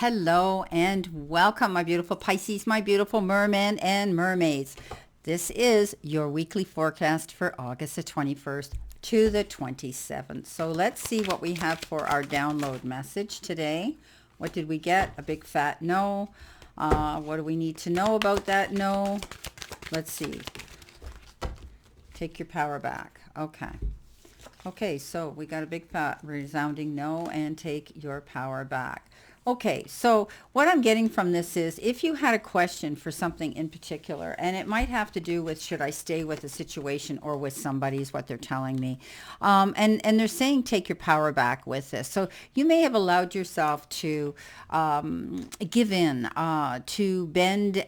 Hello and welcome, my beautiful Pisces, my beautiful mermen and mermaids. This is your weekly forecast for August the 21st to the 27th. So let's see what we have for our download message today. What did we get? A big fat no. What do we need to know about that no? Let's see. Take your power back. Okay, so we got a big fat resounding no and take your power back. Okay, so what I'm getting from this is if you had a question for something in particular, and it might have to do with should I stay with a situation or with somebody is what they're telling me. And they're saying take your power back with this. So you may have allowed yourself to give in, to bend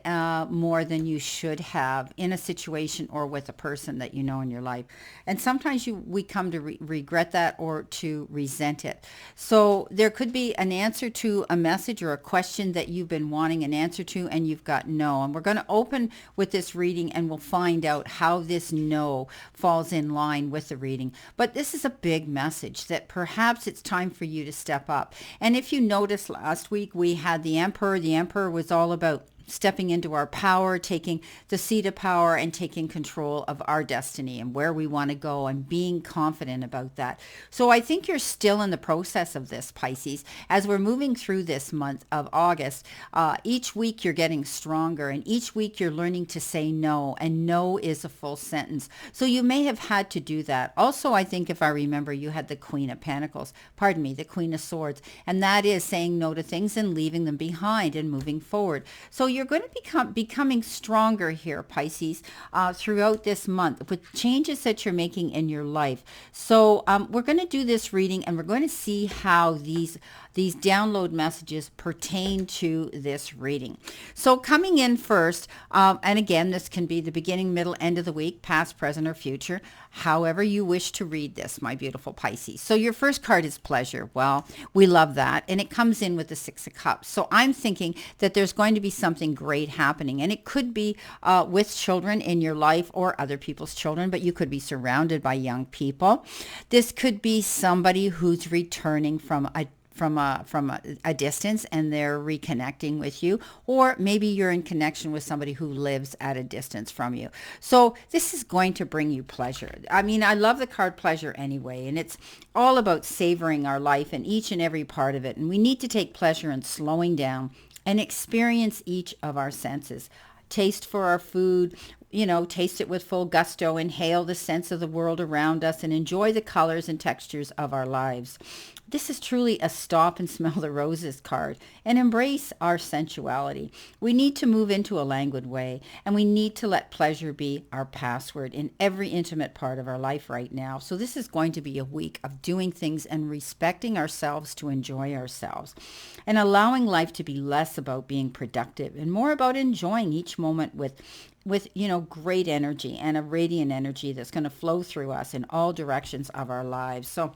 more than you should have in a situation or with a person that you know in your life. And sometimes we come to regret that or to resent it. So there could be an answer to a message or a question that you've been wanting an answer to and you've got no. And we're going to open with this reading and we'll find out how this no falls in line with the reading. But this is a big message that perhaps it's time for you to step up. And if you noticed last week, we had the Emperor. The Emperor was all about stepping into our power, taking the seat of power and taking control of our destiny and where we want to go and being confident about that. So I think you're still in the process of this, Pisces. As we're moving through this month of August, each week you're getting stronger and each week you're learning to say no, and no is a full sentence. So you may have had to do that. Also, I think if I remember, you had the Queen of Pentacles, the Queen of Swords, and that is saying no to things and leaving them behind and moving forward. So you're going to becoming stronger here, Pisces, throughout this month with changes that you're making in your life. So we're going to do this reading and we're going to see how these download messages pertain to this reading. So coming in first, and again, this can be the beginning, middle, end of the week, past, present, or future, however you wish to read this, my beautiful Pisces. So your first card is pleasure. Well, we love that. And it comes in with the Six of Cups. So I'm thinking that there's going to be something great happening. And it could be with children in your life or other people's children, but you could be surrounded by young people. This could be somebody who's returning from a distance and they're reconnecting with you, or maybe you're in connection with somebody who lives at a distance from you. So this is going to bring you pleasure. I mean, I love the card pleasure anyway, and it's all about savoring our life and each and every part of it. And we need to take pleasure in slowing down and experience each of our senses. Taste for our food, taste it with full gusto, inhale the sense of the world around us, and enjoy the colors and textures of our lives. This is truly a stop and smell the roses card and embrace our sensuality. We need to move into a languid way, and we need to let pleasure be our password in every intimate part of our life right now. So this is going to be a week of doing things and respecting ourselves to enjoy ourselves and allowing life to be less about being productive and more about enjoying each moment with great energy and a radiant energy that's going to flow through us in all directions of our lives. So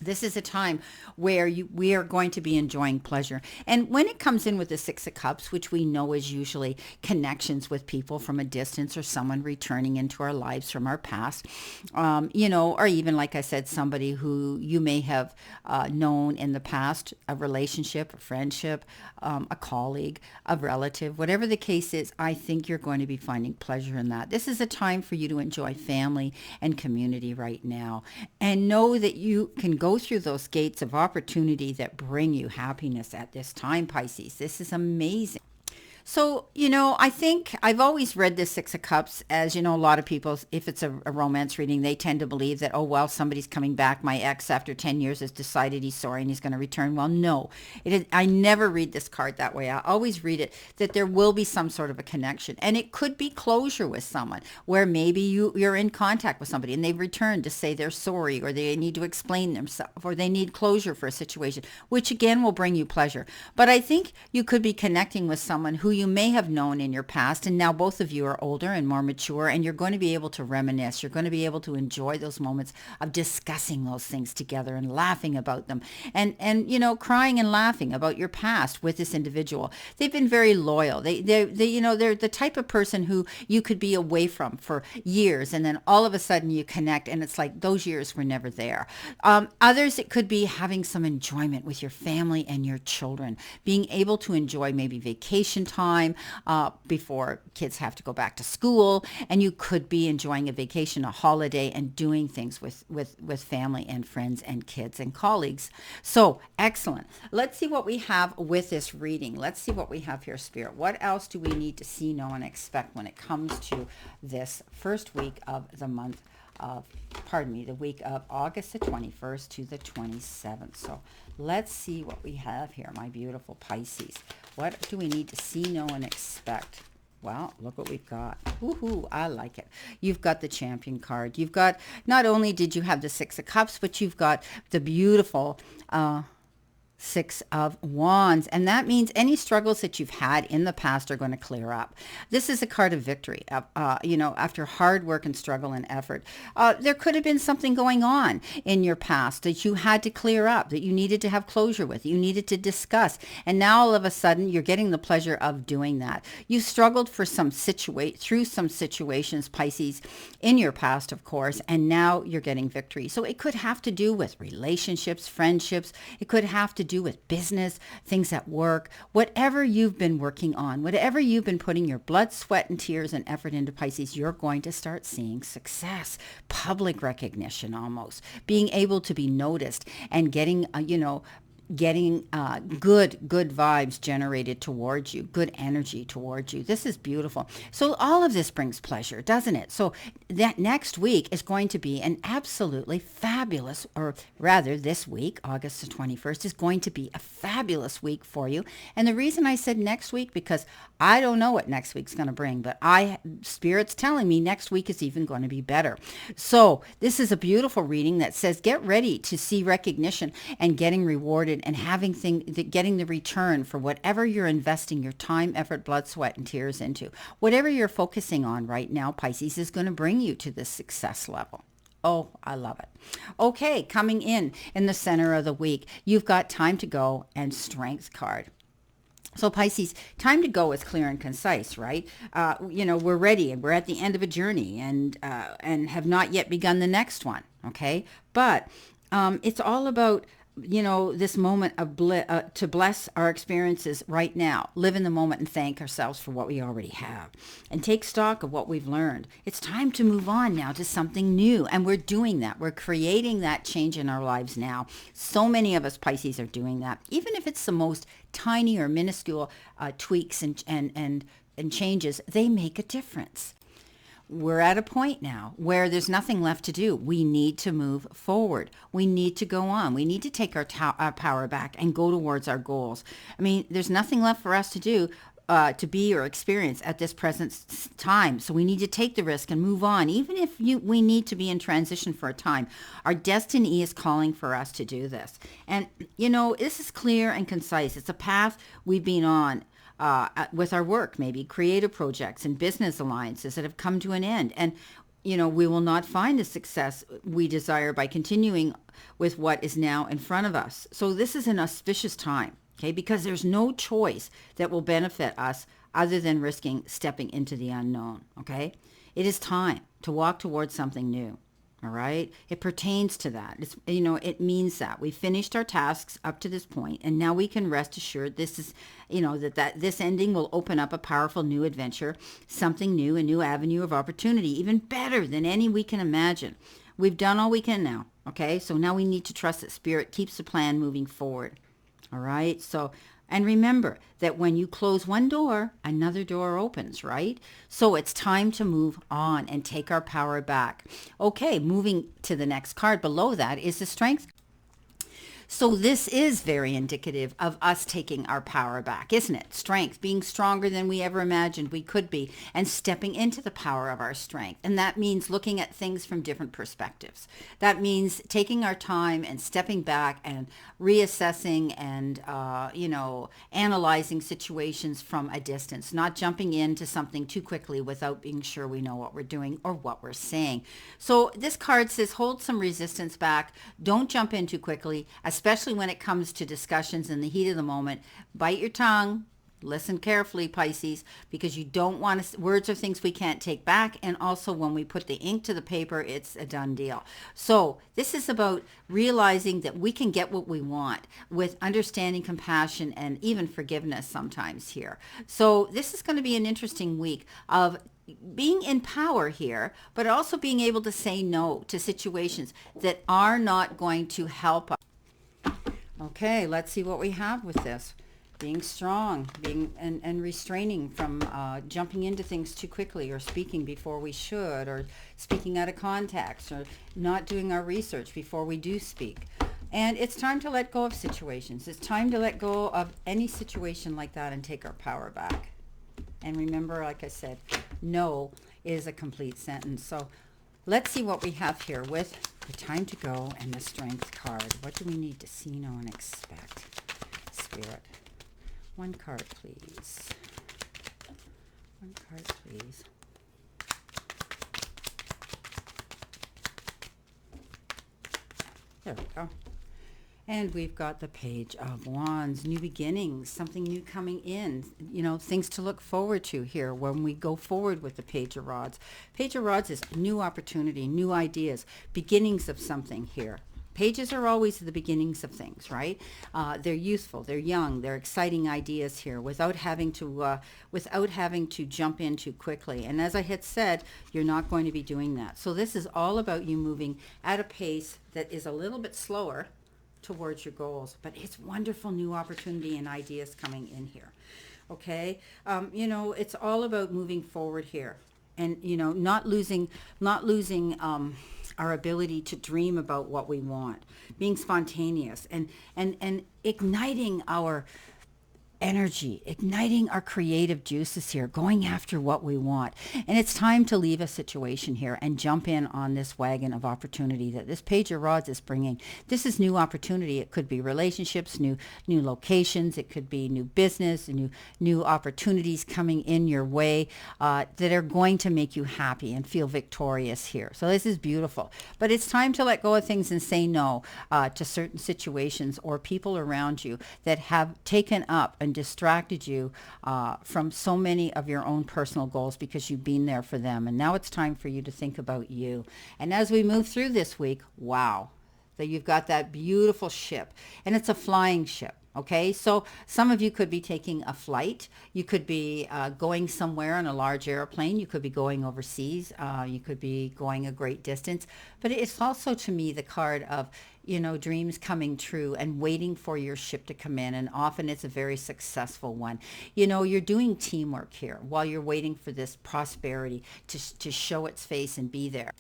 this is a time where we are going to be enjoying pleasure. And when it comes in with the Six of Cups, which we know is usually connections with people from a distance or someone returning into our lives from our past, or even, like I said, somebody who you may have known in the past, a relationship, a friendship, a colleague, a relative, whatever the case is, I think you're going to be finding pleasure in that. This is a time for you to enjoy family and community right now. And know that you can go through those gates of opportunity that bring you happiness at this time, Pisces. This is amazing. So, I think I've always read this Six of Cups as, a lot of people, if it's a romance reading, they tend to believe that, oh, well, somebody's coming back. My ex, after 10 years, has decided he's sorry and he's going to return. Well, no, I never read this card that way. I always read it that there will be some sort of a connection. And it could be closure with someone where maybe you're in contact with somebody and they've returned to say they're sorry, or they need to explain themselves, or they need closure for a situation, which again will bring you pleasure. But I think you could be connecting with someone who you may have known in your past, and now both of you are older and more mature, and you're going to be able to reminisce. You're going to be able to enjoy those moments of discussing those things together and laughing about them, and crying and laughing about your past with this individual. They've been very loyal. They're the type of person who you could be away from for years, and then all of a sudden you connect, and it's like those years were never there. Others, it could be having some enjoyment with your family and your children, being able to enjoy maybe vacation time before kids have to go back to school, and you could be enjoying a vacation, a holiday, and doing things with family and friends and kids and colleagues. So excellent. Let's see what we have with this reading. Let's see what we have here, Spirit. What else do we need to see, know, and expect when it comes to this first week of the month of, the week of August the 21st to the 27th. So let's see what we have here, my beautiful Pisces. What do we need to see, know, and expect? Well, look what we've got. Woohoo, I like it. You've got the Champion card. You've got, not only did you have the Six of Cups, but you've got the beautiful Six of Wands, and that means any struggles that you've had in the past are going to clear up. This is a card of victory. After hard work and struggle and effort, there could have been something going on in your past that you had to clear up, that you needed to have closure with, you needed to discuss, and now all of a sudden you're getting the pleasure of doing that. You struggled for through some situations, Pisces, in your past, of course, and now you're getting victory. So it could have to do with relationships, friendships. It could have to do with business, things at work, whatever you've been working on, whatever you've been putting your blood, sweat, and tears and effort into, Pisces, you're going to start seeing success, public recognition almost, being able to be noticed and getting good vibes generated towards you, good energy towards you. This is beautiful. So all of this brings pleasure, doesn't it? So that next week is going to be an absolutely fabulous, or rather this week, August the 21st, is going to be a fabulous week for you. And the reason I said next week, because I don't know what next week's going to bring, but Spirit's telling me next week is even going to be better. So this is a beautiful reading that says get ready to see recognition and getting rewarded and getting the return for whatever you're investing your time, effort, blood, sweat, and tears into. Whatever you're focusing on right now, Pisces, is going to bring you to this success level. Oh, I love it. Okay, coming in the center of the week, you've got Time to Go and Strength card. So Pisces, time to go is clear and concise, right? We're ready and we're at the end of a journey and have not yet begun the next one. Okay. But it's all about, this moment of to bless our experiences right now, live in the moment and thank ourselves for what we already have and take stock of what we've learned. It's time to move on now to something new. And we're doing that. We're creating that change in our lives now. So many of us Pisces are doing that. Even if it's the most tiny or minuscule tweaks and changes, they make a difference. We're at a point now where there's nothing left to do. We need to move forward. We need to go on. We need to take our power back and go towards our goals. I mean, there's nothing left for us to do, to be or experience at this present time. So we need to take the risk and move on, even if we need to be in transition for a time. Our destiny is calling for us to do this. And, this is clear and concise. It's a path we've been on. With our work, maybe creative projects and business alliances that have come to an end. And, we will not find the success we desire by continuing with what is now in front of us. So this is an auspicious time, okay, because there's no choice that will benefit us other than risking stepping into the unknown, okay? It is time to walk towards something new. All right. It pertains to that. It means that we finished our tasks up to this point, and now we can rest assured this is, that this ending will open up a powerful new adventure, something new, a new avenue of opportunity, even better than any we can imagine. We've done all we can now. Okay. So now we need to trust that Spirit keeps the plan moving forward. All right. So, and remember that when you close one door, another door opens, right? So it's time to move on and take our power back. Okay, moving to the next card below that is the Strength. So this is very indicative of us taking our power back, isn't it? Strength, being stronger than we ever imagined we could be, and stepping into the power of our strength. And that means looking at things from different perspectives. That means taking our time and stepping back and reassessing and, analyzing situations from a distance, not jumping into something too quickly without being sure we know what we're doing or what we're saying. So this card says hold some resistance back. Don't jump in too quickly, especially when it comes to discussions in the heat of the moment. Bite your tongue. Listen carefully, Pisces, because you don't want to, words are things we can't take back. And also when we put the ink to the paper, it's a done deal. So this is about realizing that we can get what we want with understanding, compassion, and even forgiveness sometimes here. So this is going to be an interesting week of being in power here, but also being able to say no to situations that are not going to help us. Okay, let's see what we have with this. Being strong, being and restraining from jumping into things too quickly, or speaking before we should, or speaking out of context, or not doing our research before we do speak. And it's time to let go of situations. It's time to let go of any situation like that and take our power back. And remember, like I said, no is a complete sentence. So let's see what we have here with the time to go and the strength card. What do we need to see, know, and expect? Spirit. One card, please. One card, please. There we go. And we've got the Page of Wands, new beginnings, something new coming in, things to look forward to here when we go forward with the Page of Rods. Page of Rods is new opportunity, new ideas, beginnings of something here. Pages are always the beginnings of things, right? They're youthful, they're young, they're exciting ideas here without having to jump in too quickly. And as I had said, you're not going to be doing that. So this is all about you moving at a pace that is a little bit slower towards your goals, but it's wonderful new opportunity and ideas coming in here. Okay, it's all about moving forward here, and not losing our ability to dream about what we want, being spontaneous, and igniting our energy, igniting our creative juices here, going after what we want. And it's time to leave a situation here and jump in on this wagon of opportunity that this Page of Rods is bringing. This is new opportunity. It could be relationships, new locations. It could be new business, new opportunities coming in your way that are going to make you happy and feel victorious here. So this is beautiful. But it's time to let go of things and say no to certain situations or people around you that have taken up and distracted you from so many of your own personal goals because you've been there for them. And now it's time for you to think about you. And as we move through this week, wow, that you've got that beautiful ship, and it's a flying ship. Okay, so some of you could be taking a flight. You could be going somewhere on a large airplane. You could be going overseas. You could be going a great distance. But it's also, to me, the card of, dreams coming true and waiting for your ship to come in. And often it's a very successful one. You're doing teamwork here while you're waiting for this prosperity to show its face and be there.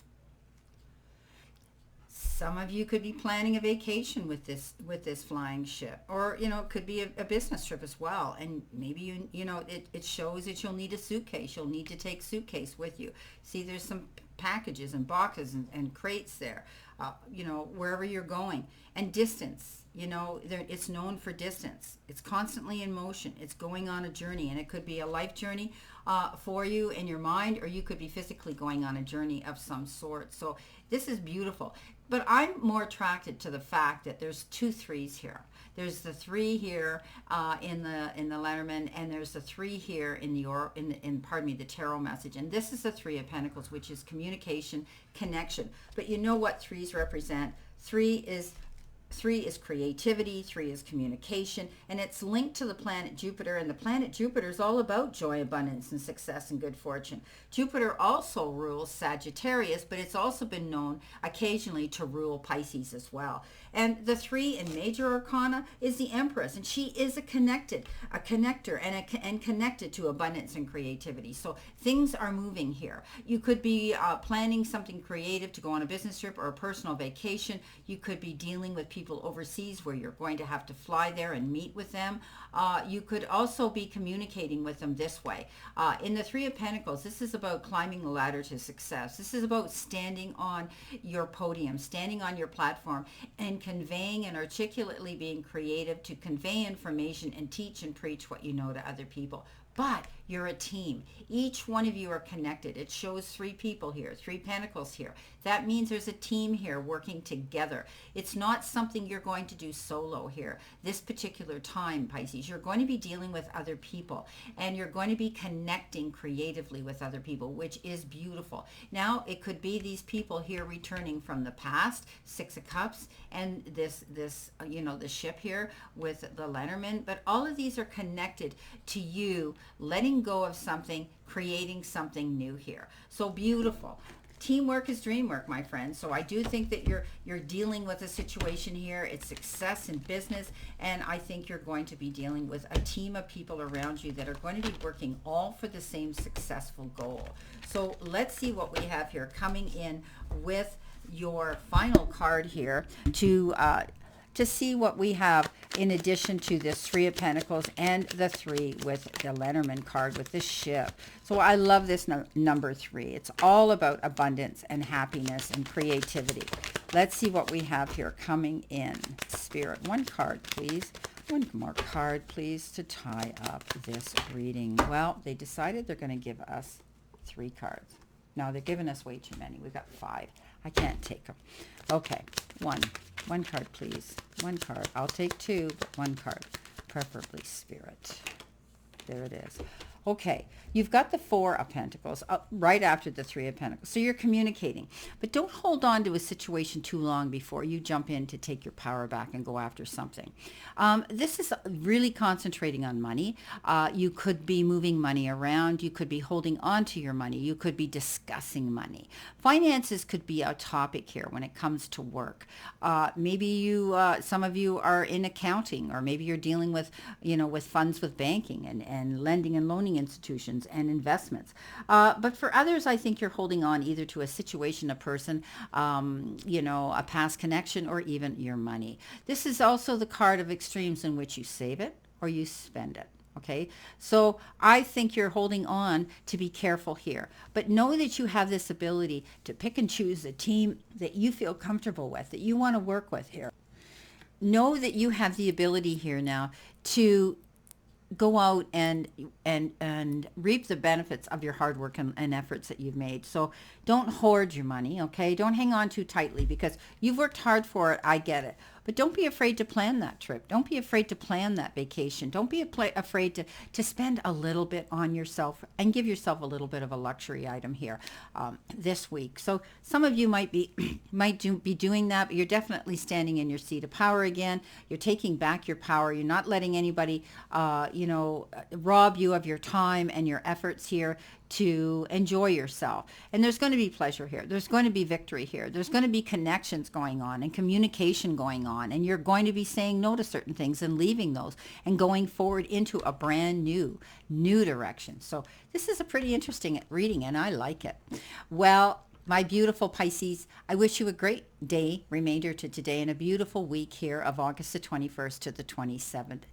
Some of you could be planning a vacation with this flying ship, or it could be a business trip as well. And maybe it shows that you'll need a suitcase. You'll need to take suitcase with you. See, there's some packages and boxes and crates there. Wherever you're going, and distance. It's known for distance. It's constantly in motion. It's going on a journey, and it could be a life journey for you in your mind, or you could be physically going on a journey of some sort. So this is beautiful. But I'm more attracted to the fact that there's 2 3s here. There's the 3 here in the Letterman, and there's the 3 here in the tarot message. And this is the 3 of Pentacles, which is communication, connection. But you know what 3s represent? 3 is creativity, 3 is communication, and it's linked to the planet Jupiter, and the planet Jupiter is all about joy, abundance, and success and good fortune. Jupiter also rules Sagittarius, but it's also been known occasionally to rule Pisces as well. And the 3 in Major Arcana is the Empress, and she is a connector, and connected to abundance and creativity. So things are moving here. You could be planning something creative to go on a business trip or a personal vacation. You could be dealing with people people overseas where you're going to have to fly there and meet with them. You could also be communicating with them this way. In the Three of Pentacles, this is about climbing the ladder to success. This is about standing on your podium, standing on your platform, and conveying and articulately being creative to convey information and teach and preach what you know to other people. But you're a team. Each one of you are connected. It shows three people here, three pentacles here. That means there's a team here working together. It's not something you're going to do solo here. This particular time, Pisces, you're going to be dealing with other people, and you're going to be connecting creatively with other people, which is beautiful. Now, it could be these people here returning from the past, Six of Cups, and this the ship here with the Lenormand, but all of these are connected to you letting go of something, creating something new here. So beautiful. Teamwork is dream work, my friends. So I do think that you're dealing with a situation here. It's success in business, and I think you're going to be dealing with a team of people around you that are going to be working all for the same successful goal. So let's see what we have here coming in with your final card here to see what we have in addition to this Three of Pentacles and the three with the Lenormand card with the ship. So I love this number 3. It's all about abundance and happiness and creativity. Let's see what we have here coming in. Spirit, one card, please. One more card, please, to tie up this reading. Well, they decided they're going to give us 3 cards. No, they're giving us way too many. We've got 5. I can't take them. Okay, one card, please. One card. I'll take 2, but 1 card, preferably Spirit. There it is. Okay, you've got the 4 of Pentacles right after the 3 of Pentacles. So you're communicating. But don't hold on to a situation too long before you jump in to take your power back and go after something. This is really concentrating on money. You could be moving money around. You could be holding on to your money. You could be discussing money. Finances could be a topic here when it comes to work. Maybe some of you are in accounting, or maybe you're dealing with, with funds with banking and lending and loaning institutions and investments. But for others, I think you're holding on either to a situation, a person, a past connection, or even your money. This is also the card of extremes in which you save it or you spend it. Okay, so I think you're holding on to be careful here, but know that you have this ability to pick and choose a team that you feel comfortable with, that you want to work with here. Know that you have the ability here now to go out and reap the benefits of your hard work and efforts that you've made. So don't hoard your money, okay? Don't hang on too tightly because you've worked hard for it. I get it. But don't be afraid to plan that trip. Don't be afraid to plan that vacation. Don't be afraid to spend a little bit on yourself and give yourself a little bit of a luxury item here this week. So some of you might be doing that, but you're definitely standing in your seat of power again. You're taking back your power. You're not letting anybody, rob you of your time and your efforts here to enjoy yourself. And there's going to be pleasure here. There's going to be victory here. There's going to be connections going on and communication going on. And you're going to be saying no to certain things and leaving those and going forward into a brand new direction. So this is a pretty interesting reading, and I like it. Well, my beautiful Pisces, I wish you a great day, remainder to today, and a beautiful week here of August the 21st to the 27th.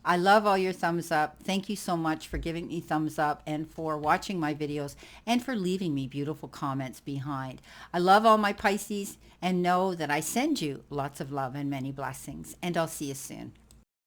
I love all your thumbs up. Thank you so much for giving me thumbs up and for watching my videos and for leaving me beautiful comments behind. I love all my Pisces, and know that I send you lots of love and many blessings, and I'll see you soon.